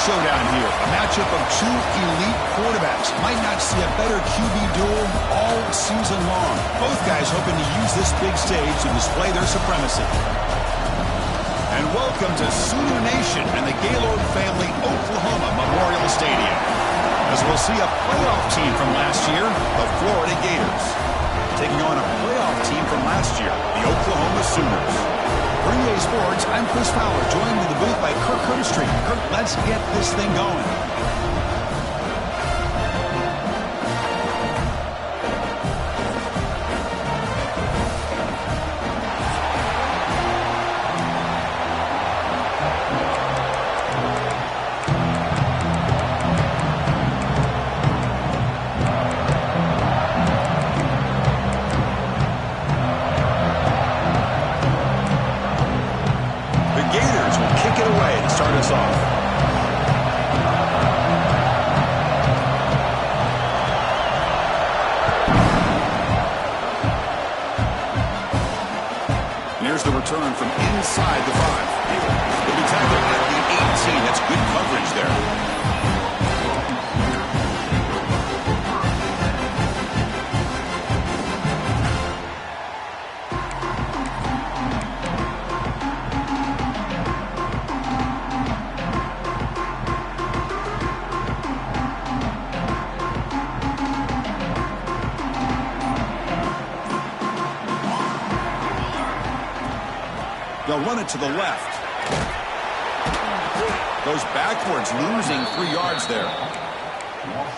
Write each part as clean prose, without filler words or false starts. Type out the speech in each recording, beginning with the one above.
showdown here. A matchup of two elite quarterbacks. Might not see a better QB duel all season long. Both guys hoping to use this big stage to display their supremacy. And welcome to Sooner Nation and the Gaylord Family Oklahoma Memorial Stadium, as we'll see a playoff team from last year, the Florida Gators, taking on a playoff team from last year, the Oklahoma Sooners. For EA Sports, I'm Chris Fowler, joined in the booth by Kirk Herbstreit. Kirk, let's get this thing going. The return from inside the 5. He'll be tackled at the 18. That's good coverage there. They'll run it to the left. Goes backwards, losing 3 yards there.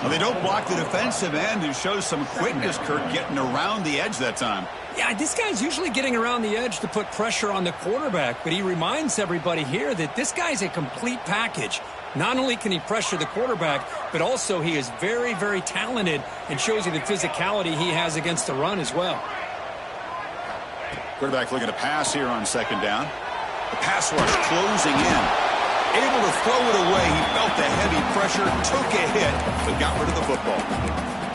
Well, they don't block the defensive end, who shows some quickness, Kirk, getting around the edge that time. Yeah, this guy's usually getting around the edge to put pressure on the quarterback, but he reminds everybody here that this guy's a complete package. Not only can he pressure the quarterback, but also he is very, very talented and shows you the physicality he has against the run as well. Quarterback looking to pass here on second down. The pass rush closing in. Able to throw it away. He felt the heavy pressure, took a hit, but got rid of the football.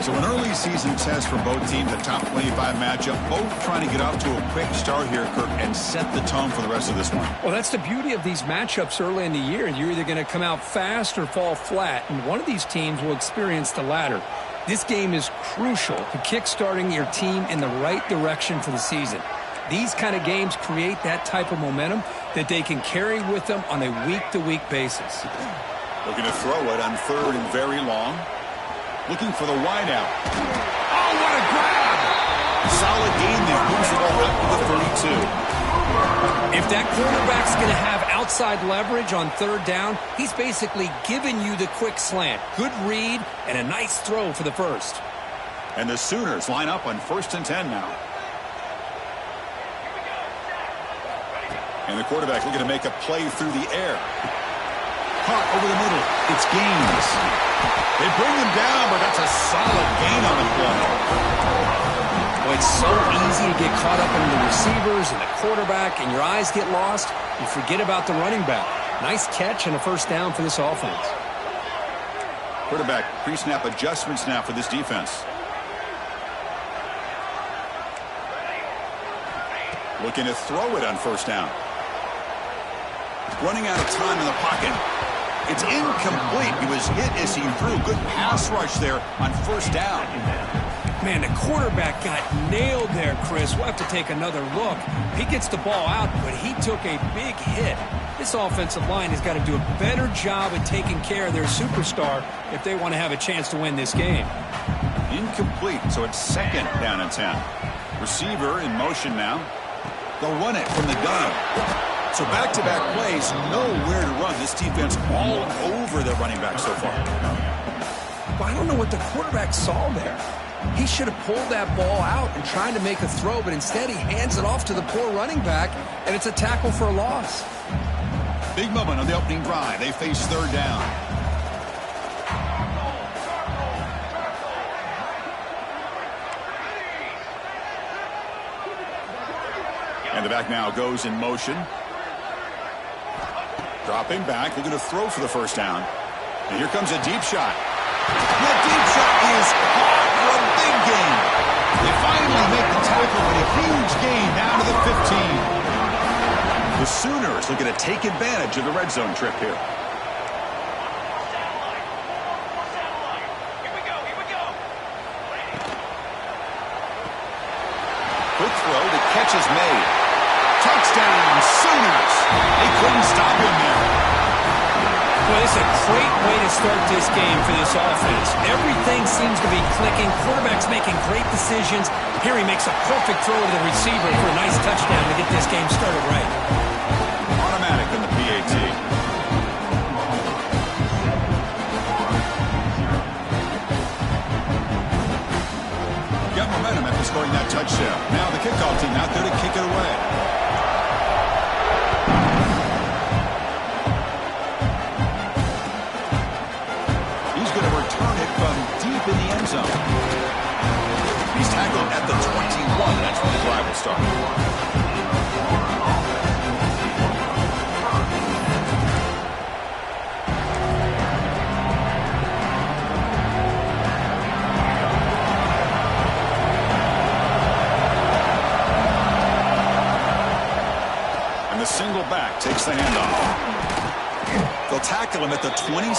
So an early season test for both teams, a top 25 matchup. Both trying to get off to a quick start here, Kirk, and set the tone for the rest of this one. Well, that's the beauty of these matchups early in the year. You're either going to come out fast or fall flat, and one of these teams will experience the latter. This game is crucial to kickstarting your team in the right direction for the season. These kind of games create that type of momentum that they can carry with them on a week-to-week basis. Looking to throw it on third and very long. Looking for the wide out. Oh, what a grab! Solid gain there. Moves the ball out to the 32. If that quarterback's going to have outside leverage on third down, he's basically giving you the quick slant. Good read and a nice throw for the first. And the Sooners line up on 1st and 10 now. And the quarterback looking to make a play through the air. Caught over the middle. It's Gaines. They bring him down, but that's a solid gain on the play. Well, it's so easy to get caught up in the receivers and the quarterback, and your eyes get lost. You forget about the running back. Nice catch and a first down for this offense. Quarterback pre-snap adjustments now for this defense. Looking to throw it on first down. Running out of time in the pocket. It's incomplete. He was hit as he threw. Good pass rush there on first down. Man, the quarterback got nailed there, Chris. We'll have to take another look. He gets the ball out, but he took a big hit. This offensive line has got to do a better job at taking care of their superstar if they want to have a chance to win this game. Incomplete, so it's second down and 10. Receiver in motion now. They'll run it from the gun. So back-to-back plays, nowhere to run. This defense all over the running back so far. Well, I don't know what the quarterback saw there. He should have pulled that ball out and tried to make a throw, but instead he hands it off to the poor running back, and it's a tackle for a loss. Big moment on the opening drive. They face third down. And the back now goes in motion. Dropping back, looking to throw for the first down. And here comes a deep shot. That deep shot is caught for a big gain. They finally make the tackle with a huge gain down to the 15. The Sooners looking to take advantage of the red zone trip here. throw. The catch is made. Touchdown, Sooners. They couldn't stop him there. Well, it's a great way to start this game for this offense. Everything seems to be clicking. Quarterback's making great decisions. Here he makes a perfect throw to the receiver for a nice touchdown to get this game started right. Automatic in the PAT. Got momentum after scoring that touchdown. Now the kickoff team out there to kick it away. He's going to return it from deep in the end zone. He's tackled at the 21. That's where the drive will start. Single back takes the handoff. They'll tackle him at the 27.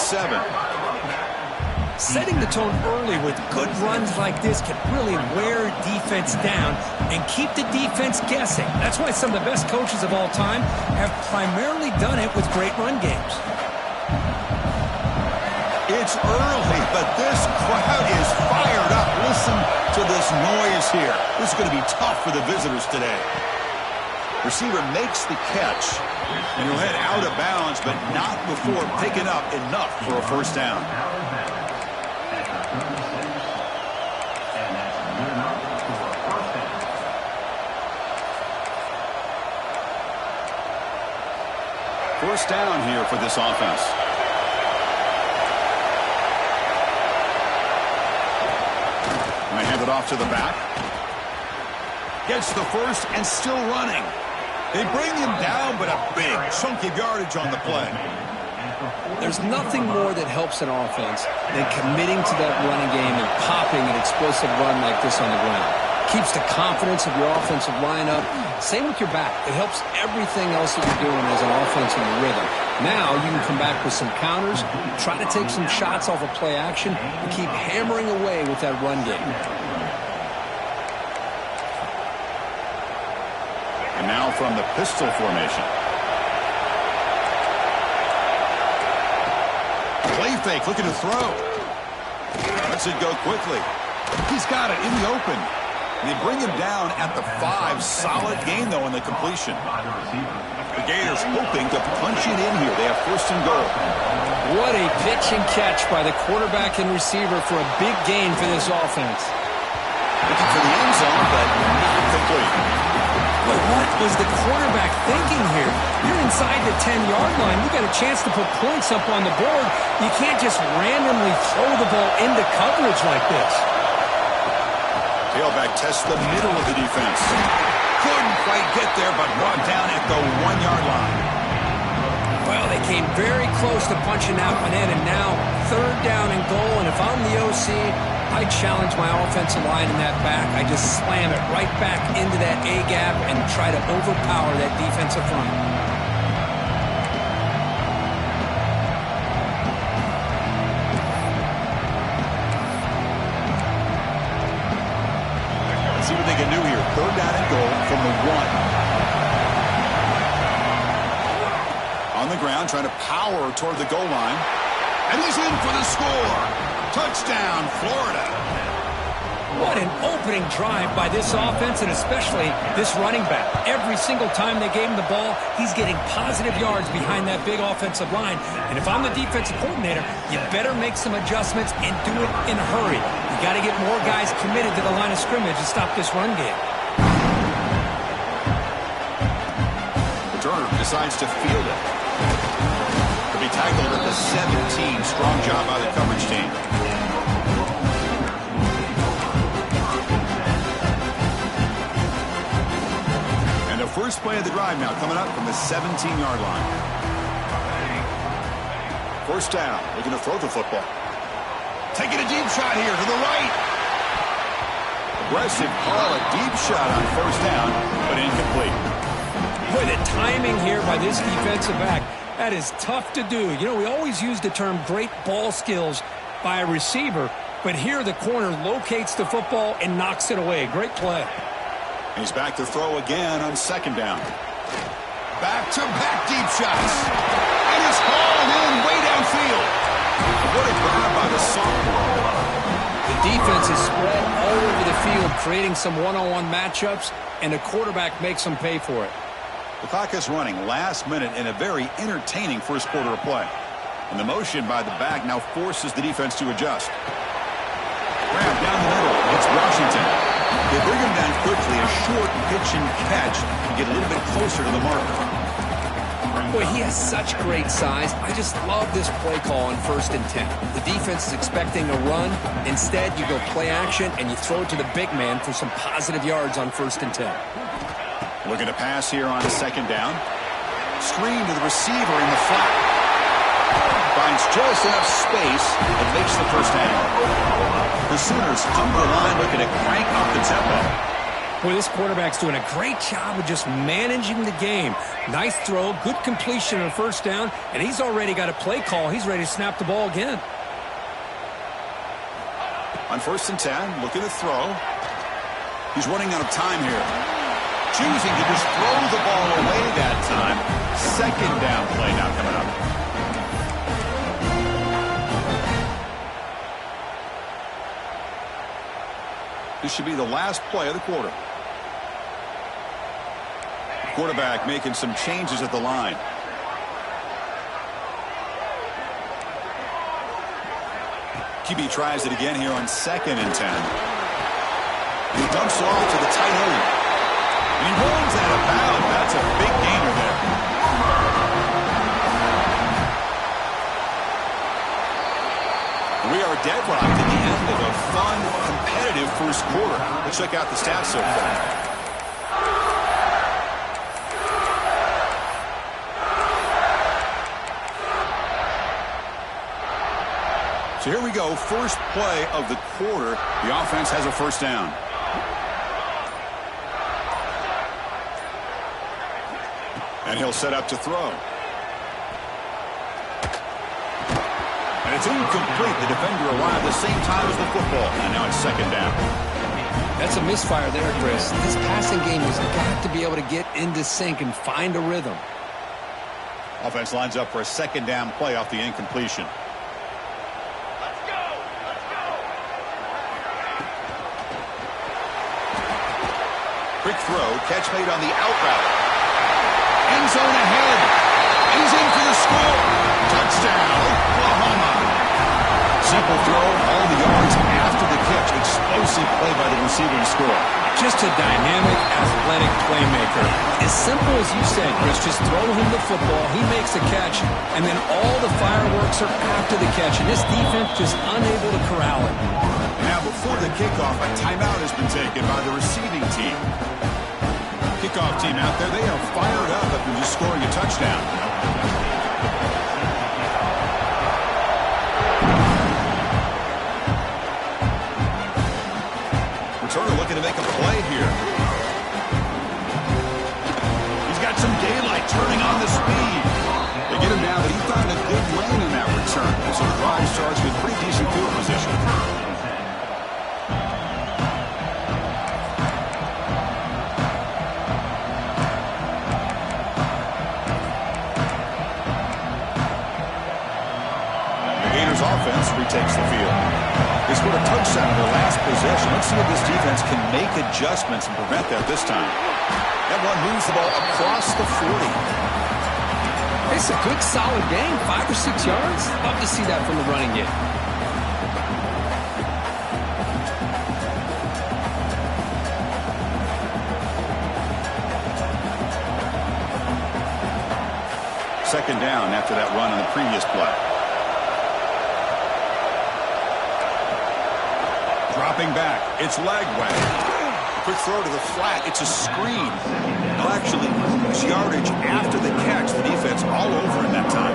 Setting the tone early with good runs like this can really wear defense down and keep the defense guessing. That's why some of the best coaches of all time have primarily done it with great run games. It's early, but this crowd is fired up. Listen to this noise here. This is going to be tough for the visitors today. Receiver makes the catch, and he'll head out of bounds, but not before picking up enough for a first down. First down here for this offense. And they hand it off to the back. Gets the first and still running. They bring him down, but a big chunk of yardage on the play. There's nothing more that helps an offense than committing to that running game and popping an explosive run like this on the ground. Keeps the confidence of your offensive lineup. Same with your back. It helps everything else that you're doing as an offense in the rhythm. Now you can come back with some counters, try to take some shots off of play action, and keep hammering away with that run game. And now from the pistol formation. Play fake, looking to throw. Lets it go quickly. He's got it in the open. They bring him down at the 5. Solid gain, though, in the completion. The Gators hoping to punch it in here. They have first and goal. What a pitch and catch by the quarterback and receiver for a big gain for this offense. Looking for the end zone, but not complete. But what was the quarterback thinking here? You're inside the 10-yard line. You got a chance to put points up on the board. You can't just randomly throw the ball into coverage like this. Tailback tests the middle of the defense. Couldn't quite get there, but brought down at the 1-yard line. Well, they came very close to punching that one in, and now third down and goal. And if I'm the OC, I challenge my offensive line in that back. I just slam it right back into that A-gap and try to overpower that defensive front. Let's see what they can do here. Third down and goal from the 1. On the ground, trying to power toward the goal line. And he's in for the score. Touchdown, Florida. What an opening drive by this offense, and especially this running back. Every single time they gave him the ball, he's getting positive yards behind that big offensive line. And if I'm the defensive coordinator, you better make some adjustments and do it in a hurry. You got to get more guys committed to the line of scrimmage to stop this run game. Turner decides to field it. To be tackled at the 17. Strong job by the coverage team. And the first play of the drive now coming up from the 17-yard line. First down, looking to throw the football. Taking a deep shot here to the right. Aggressive call, a deep shot on first down, but incomplete. Boy, the timing here by this defensive back, that is tough to do. You know, we always use the term great ball skills by a receiver, but here the corner locates the football and knocks it away. Great play. He's back to throw again on second down. Back-to-back deep shots. And it's hauled in way downfield. What a grab by the sophomore. The defense is spread all over the field, creating some one-on-one matchups, and the quarterback makes them pay for it. The clock is running last minute in a very entertaining first quarter of play. And the motion by the back now forces the defense to adjust. Grab down the middle. It's Washington. They bring him down quickly. A short pitch and catch to get a little bit closer to the marker. Boy, he has such great size. I just love this play call on 1st and 10. The defense is expecting a run. Instead, you go play action, and you throw it to the big man for some positive yards on 1st and 10. Looking to pass here on second down. Screen to the receiver in the flat. Finds just enough space and makes the first down. The Sooners come to the line looking to crank up the tempo. Boy, this quarterback's doing a great job of just managing the game. Nice throw, good completion on 1st down, and he's already got a play call. He's ready to snap the ball again. On 1st and 10, looking to throw. He's running out of time here. Choosing to just throw the ball away that time. Second down play now coming up. This should be the last play of the quarter. Quarterback making some changes at the line. QB tries it again here on 2nd and 10. He dumps it off to the tight end. And he rolls out of bounds. That's a big gainer there. We are deadlocked at the end of a fun, competitive first quarter. Let's check out the stats so far. So here we go, first play of the quarter. The offense has a first down. And he'll set up to throw. And it's incomplete. The defender arrived the same time as the football. And now it's second down. That's a misfire there, Chris. This passing game has got to be able to get into sync and find a rhythm. Offense lines up for a second down play off the incompletion. Quick throw, catch made on the out route. End zone ahead. He's in for the score. Touchdown, Oklahoma. Simple throw, all the yards after the catch. Explosive play by the receiver to score. Just a dynamic, athletic playmaker. As simple as you said, Chris, just throw him the football, he makes a catch, and then all the fireworks are after the catch, and this defense just unable to corral it. Now, before the kickoff, a timeout has been taken by the receiving team. Kickoff team out there, they are fired up after just scoring a touchdown. Returner looking to make a play here. He's got some daylight, turning on the speed. They get him down, but he found a good lane in that return. So the drive starts with pretty decent field position. Offense retakes the field. They scored a touchdown in their last possession. Let's see if this defense can make adjustments and prevent that this time. That one moves the ball across the 40. It's a good, solid game. 5 or 6 yards. Love to see that from the running game. Second down after that run on the previous play. Dropping back, it's Lagway. Quick throw to the flat, it's a screen. Well, actually, it's yardage after the catch. The defense all over in that time.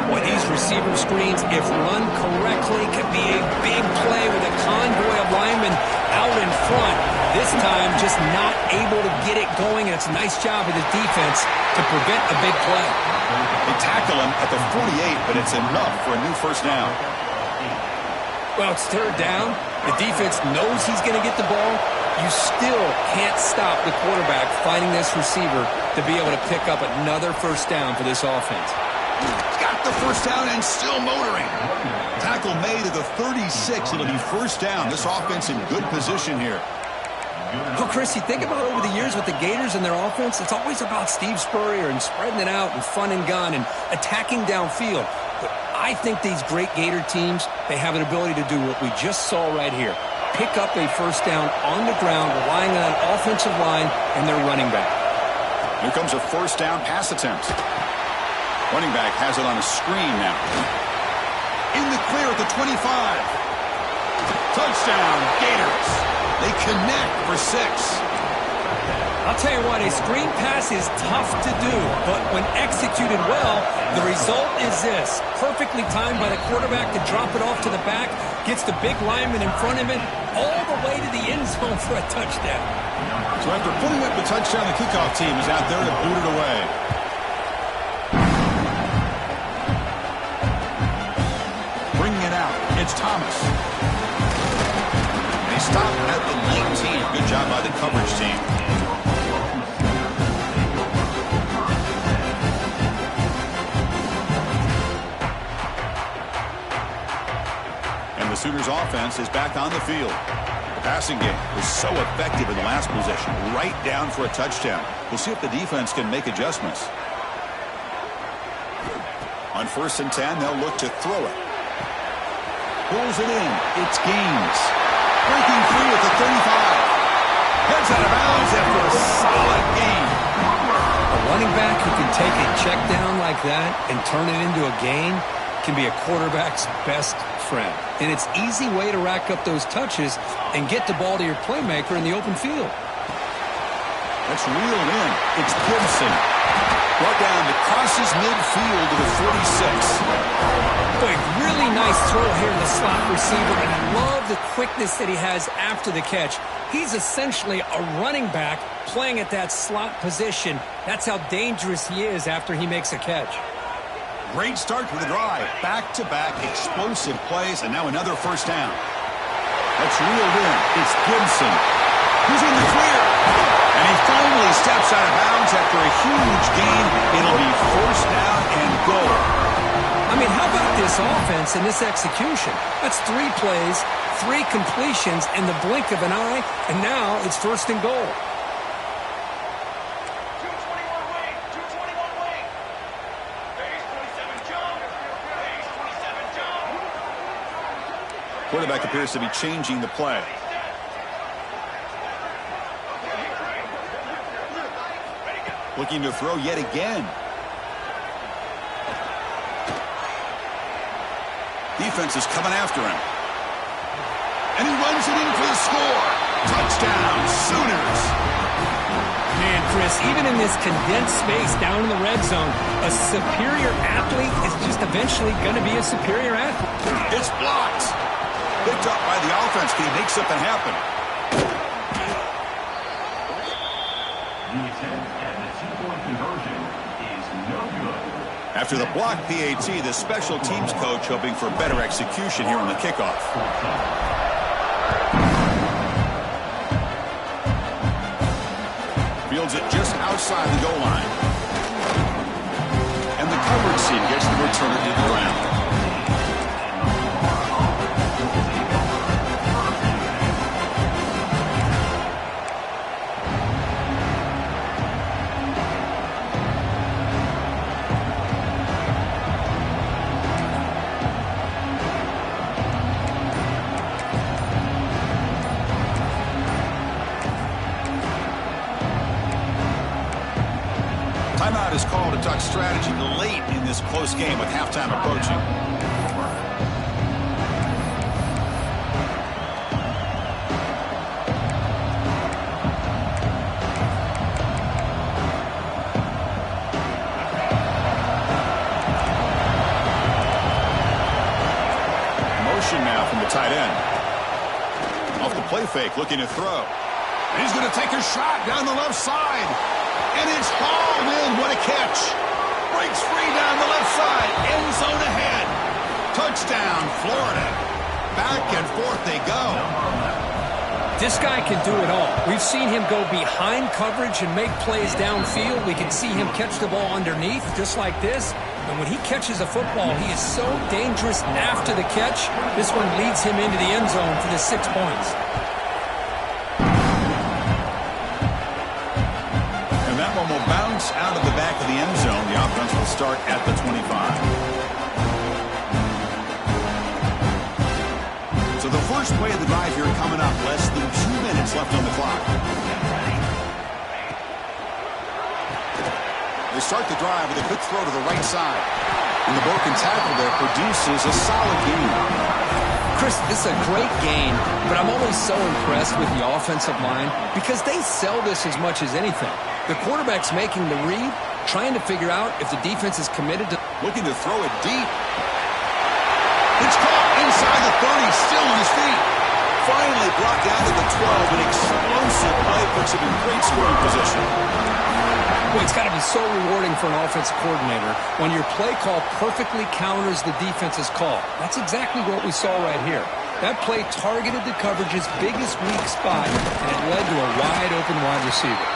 Boy, these receiver screens, if run correctly, can be a big play with a convoy of linemen out in front. This time, just not able to get it going, and it's a nice job of the defense to prevent a big play. They tackle him at the 48, but it's enough for a new first down. Well, it's third down. The defense knows he's going to get the ball, you still can't stop the quarterback finding this receiver to be able to pick up another first down for this offense. Got the first down and still motoring. Tackle made at the 36. It'll be first down. This offense in good position here. Well, Chris, you think about over the years with the Gators and their offense, it's always about Steve Spurrier and spreading it out and fun and gun and attacking downfield. But I think these great Gator teams, they have an ability to do what we just saw right here. Pick up a first down on the ground, relying on an offensive line and their running back. Here comes a first down pass attempt. Running back has it on a screen now. In the clear at the 25. Touchdown, Gators. They connect for 6. I'll tell you what, a screen pass is tough to do, but when executed well, the result is this. Perfectly timed by the quarterback to drop it off to the back, gets the big lineman in front of him, all the way to the end zone for a touchdown. So after putting up the touchdown, the kickoff team is out there to boot it away. Bringing it out, it's Thomas. They stop at the 19. Good job by the coverage team. And the Sooners offense is back on the field. The passing game was so effective in the last possession, right down for a touchdown. We'll see if the defense can make adjustments. On 1st and 10, they'll look to throw it. Pulls it in. It's Gaines. Breaking free at the 35. Heads out of bounds after a solid gain. A running back who can take a check down like that and turn it into a gain can be a quarterback's best friend. And it's an easy way to rack up those touches and get the ball to your playmaker in the open field. That's reeled in. It's Gibson. Brought down to crosses midfield to the 46. Boy, really nice throw here to the slot receiver, and I love the quickness that he has after the catch. He's essentially a running back playing at that slot position. That's how dangerous he is after he makes a catch. Great start to the drive. Back-to-back explosive plays, and now another first down. That's reeled in. It's Gibson. Who's in the clear? And he finally steps out of bounds after a huge gain. It'll be first down and goal. I mean, how about this offense and this execution? That's 3 plays, 3 completions in the blink of an eye, and now it's first and goal. Quarterback appears to be changing the play. Looking to throw yet again. Defense is coming after him. And he runs it in for the score. Touchdown, Sooners. Man, Chris, even in this condensed space down in the red zone, a superior athlete is just eventually going to be a superior athlete. It's blocked. Picked up by the offense. Can he make something happen? After the block PAT, the special teams coach hoping for better execution here on the kickoff. Fields it just outside the goal line. And the coverage team gets the returner to the ground. Timeout is called to talk strategy late in this close game with halftime approaching. Motion now from the tight end. Off the play fake, looking to throw. And he's going to take a shot down the left side. And it's hauled in. What a catch. Breaks free down the left side. End zone ahead. Touchdown, Florida. Back and forth they go. This guy can do it all. We've seen him go behind coverage and make plays downfield. We can see him catch the ball underneath, just like this. And when he catches a football, he is so dangerous after the catch. This one leads him into the end zone for the 6 points. And that one will bounce out of the back of the end zone. The offense will start at the 25. So the first play of the drive here coming up. Less than 2 minutes left on the clock. They start the drive with a quick throw to the right side. And the broken tackle there produces a solid gain. Chris, this is a great gain, but I'm always so impressed with the offensive line because they sell this as much as anything. The quarterback's making the read, trying to figure out if the defense is committed to... Looking to throw it deep. It's caught inside the 30, still on his feet. Finally brought down to the 12. An explosive play puts him in great scoring position. Well, it's got to be so rewarding for an offensive coordinator when your play call perfectly counters the defense's call. That's exactly what we saw right here. That play targeted the coverage's biggest weak spot, and it led to a wide-open wide receiver.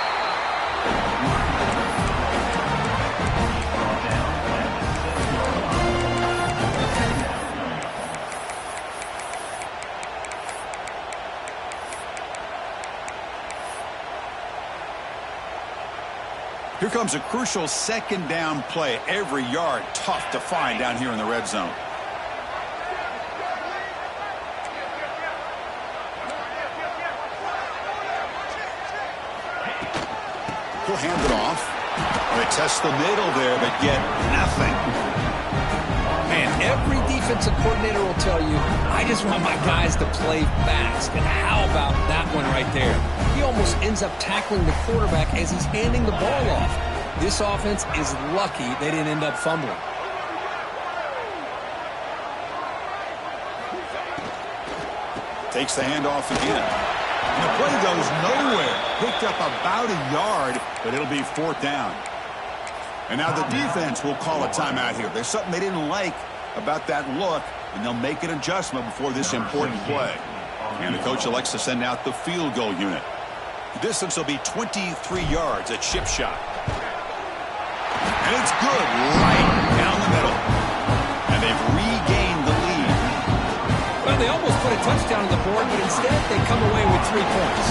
Here comes a crucial second down play. Every yard tough to find down here in the red zone. He'll hand it off. They test the middle there, but get nothing. Man, every defensive coordinator will tell you, I just want my guys to play fast. And how about that one right there? He almost ends up tackling the quarterback as he's handing the ball off. This offense is lucky they didn't end up fumbling. Takes the handoff again. And the play goes nowhere. Picked up about a yard, but it'll be fourth down. And now the defense will call a timeout here. There's something they didn't like about that look, and they'll make an adjustment before this important play. And the coach elects to send out the field goal unit. The distance will be 23 yards at chip shot. And it's good right down the middle. And they've regained the lead. Well, they almost put a touchdown on the board, but instead they come away with 3 points.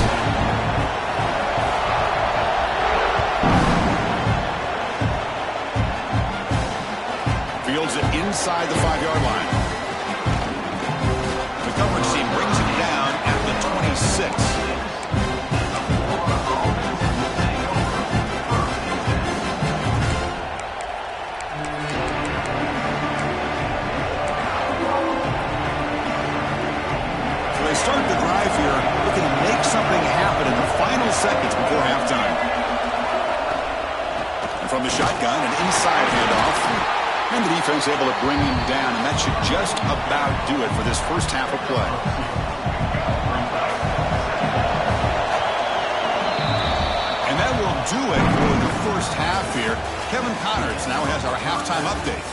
Fields it inside the 5-yard line. The coverage team brings him down at the 26. Start the drive here, looking to make something happen in the final seconds before halftime. And from the shotgun, an inside handoff. And the defense able to bring him down, and that should just about do it for this first half of play. And that will do it for the first half here. Kevin Connors now has our halftime update.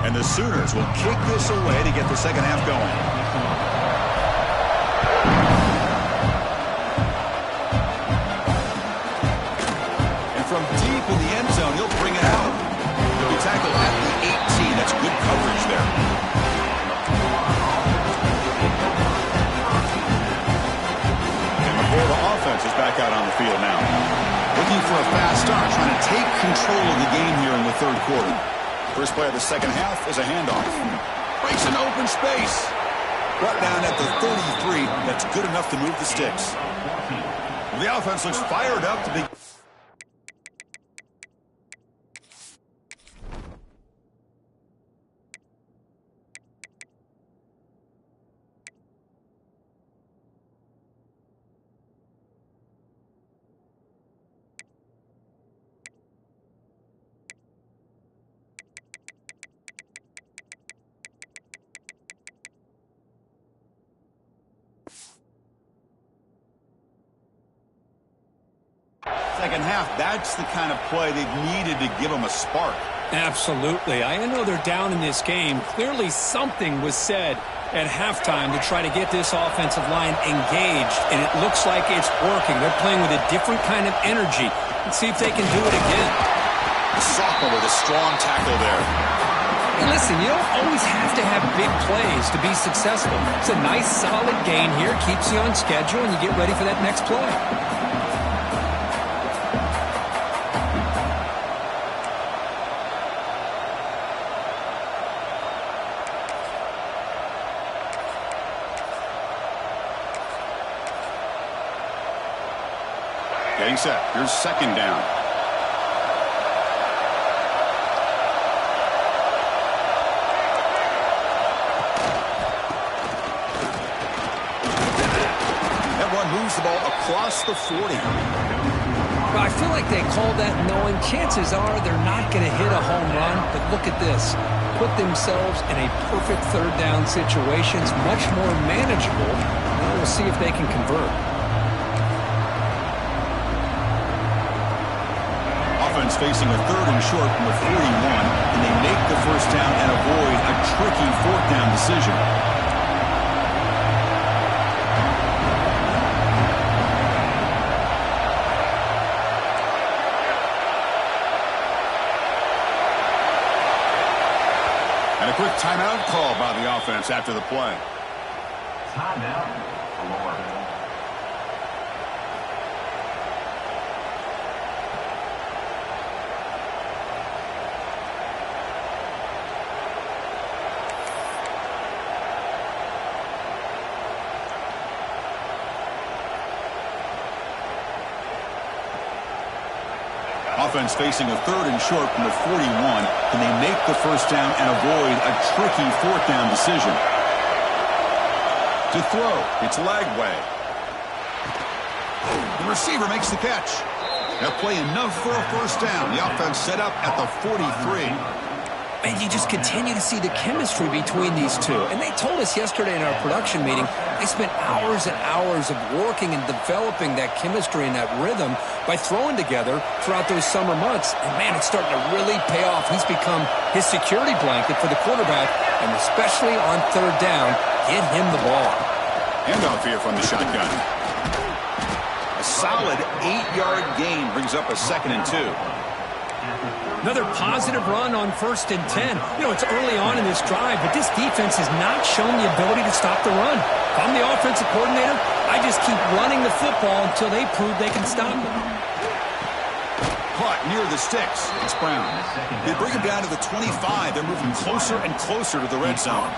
And the Sooners will kick this away to get the second half going. And from deep in the end zone, he'll bring it out. He'll be tackled at the 18. That's good coverage there. And the Florida offense is back out on the field now. Looking for a fast start, trying to take control of the game here in the third quarter. First play of the second half is a handoff. Breaks an open space. Brought down at the 33. That's good enough to move the sticks. The offense looks fired up to be... second half, that's the kind of play they've needed to give them a spark. Absolutely. I know they're down in this game. Clearly something was said at halftime to try to get this offensive line engaged, and it looks like it's working. They're playing with a different kind of energy. Let's see if they can do it again. Sophomore with a strong tackle there. Hey, listen, you don't always have to have big plays to be successful. It's a nice, solid gain here. Keeps you on schedule, and you get ready for that next play. Getting set. Here's second down. That run moves the ball across the 40. Well, I feel like they called that knowing chances are they're not going to hit a home run, but look at this. Put themselves in a perfect third down situation. It's much more manageable. Now we'll see if they can convert. Offense facing a third and short from the 41, and they make the first down and avoid a tricky fourth down decision. And a quick timeout call by the offense after the play. Timeout. Offense facing a third and short from the 41, and they make the first down and avoid a tricky fourth down decision. To throw, it's Lagway. The receiver makes the catch. They'll play enough for a first down. The offense set up at the 43. And you just continue to see the chemistry between these two. And they told us yesterday in our production meeting, they spent hours and hours of working and developing that chemistry and that rhythm by throwing together throughout those summer months. And, man, it's starting to really pay off. He's become his security blanket for the quarterback, and especially on third down, get him the ball. Handoff here from the shotgun. A solid 8-yard gain brings up a 2nd and 2. Another positive run on 1st and 10. You know, it's early on in this drive, but this defense has not shown the ability to stop the run. If I'm the offensive coordinator, I just keep running the football until they prove they can stop it. Caught near the sticks. It's Brown. They bring him down to the 25. They're moving closer and closer to the red zone.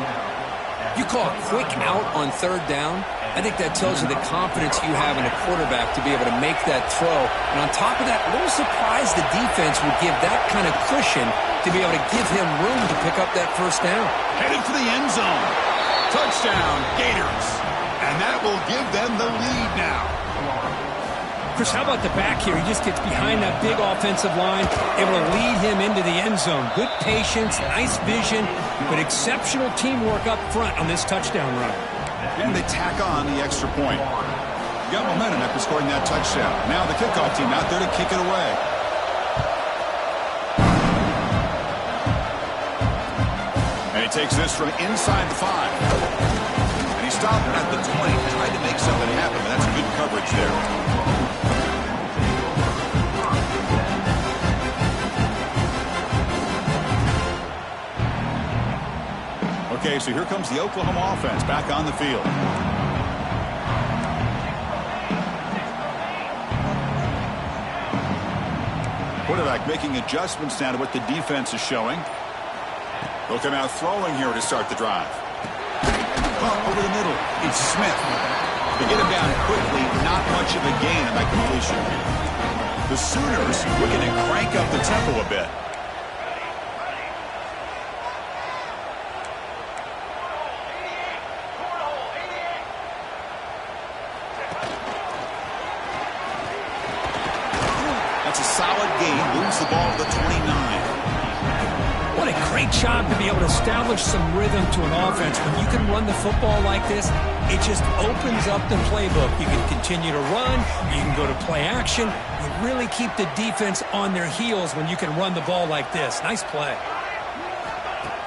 You call a quick out on third down, I think that tells you the confidence you have in a quarterback to be able to make that throw. And on top of that, a little surprised the defense would give that kind of cushion to be able to give him room to pick up that first down. Headed for the end zone. Touchdown, Gators. And that will give them the lead now. Chris, how about the back here? He just gets behind that big offensive line, able to lead him into the end zone. Good patience, nice vision, but exceptional teamwork up front on this touchdown run. And they tack on the extra point. Got momentum after scoring that touchdown. Now the kickoff team out there to kick it away. And he takes this from inside the 5. And he stopped at the 20. Tried to make something happen, but that's good coverage there. Okay, so here comes the Oklahoma offense back on the field. Quarterback making adjustments now to what the defense is showing. They'll come out throwing here to start the drive. Pump over the middle. It's Smith. They get him down quickly. Not much of a gain on that completion. The Sooners looking to crank up the tempo a bit. That's a solid gain. Moves the ball to the 29. What a great job to be able to establish some rhythm to an offense. When you can run the football like this, it just opens up the playbook. You can continue to run. You can go to play action. You really keep the defense on their heels when you can run the ball like this. Nice play.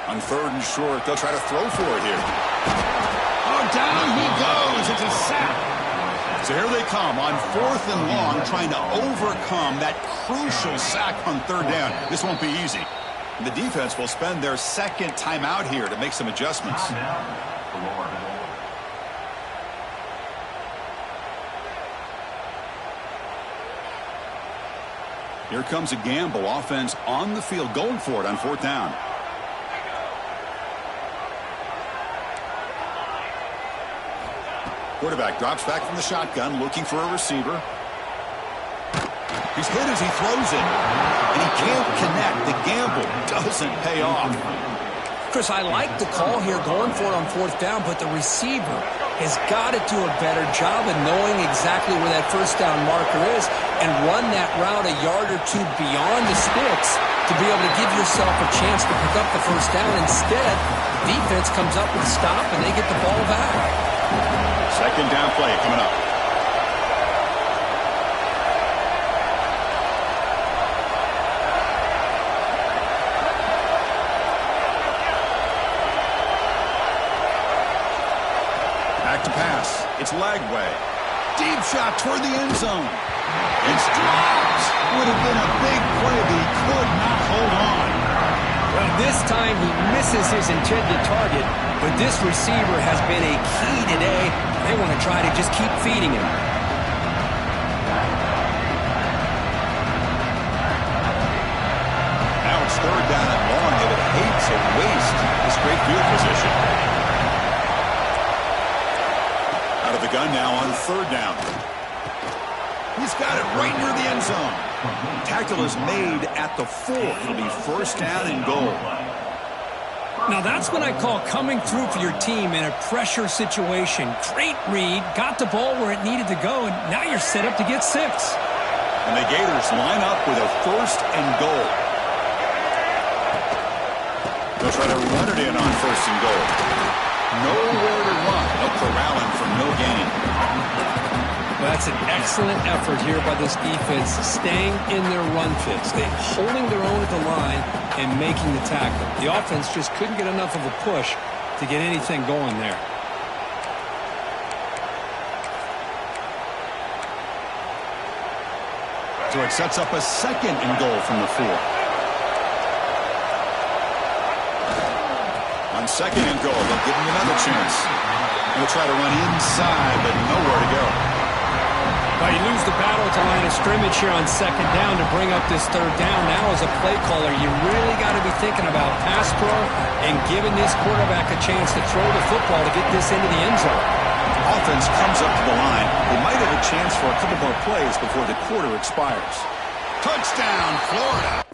On 3rd and short, they'll try to throw for it here. Oh, down he goes. It's a sack. So here they come on 4th and long, trying to overcome that crucial sack on 3rd down. This won't be easy. The defense will spend their 2nd timeout here to make some adjustments. Here comes a gamble. Offense on the field, going for it on 4th down. Quarterback drops back from the shotgun, looking for a receiver. He's hit as he throws it, and he can't connect. The gamble doesn't pay off. Chris, I like the call here going for it on 4th down, but the receiver has got to do a better job of knowing exactly where that 1st down marker is and run that route a yard or 2 beyond the sticks to be able to give yourself a chance to pick up the 1st down. Instead, the defense comes up with a stop, and they get the ball back. 2nd down play coming up. Back to pass. It's Lagway. Deep shot toward the end zone. It's dropped. Would have been a big play, but he could not hold on. Well, this time he misses his intended target, but this receiver has been a key today. They want to try to just keep feeding him. Now it's 3rd down and long. They would hate to waste this great field position. Out of the gun now on 3rd down. He's got it right near the end zone. Tackle is made at the 4. It'll be 1st down and goal. Now that's what I call coming through for your team in a pressure situation. Great read, got the ball where it needed to go, and now you're set up to get 6. And the Gators line up with a 1st and goal. They'll try to run it in on 1st and goal. Nowhere to run. No corralling for no gain. Well, that's an excellent effort here by this defense, staying in their run fix. They're holding their own at the line and making the tackle. The offense just couldn't get enough of a push to get anything going there. So it sets up a 2nd and goal from the 4. On 2nd and goal, they'll give him another chance. He'll try to run inside, but nowhere to go. Well, you lose the battle at the line of scrimmage here on 2nd down to bring up this 3rd down. Now, as a play caller, you really got to be thinking about pass pro and giving this quarterback a chance to throw the football to get this into the end zone. Offense comes up to the line. They might have a chance for a couple more plays before the quarter expires. Touchdown, Florida.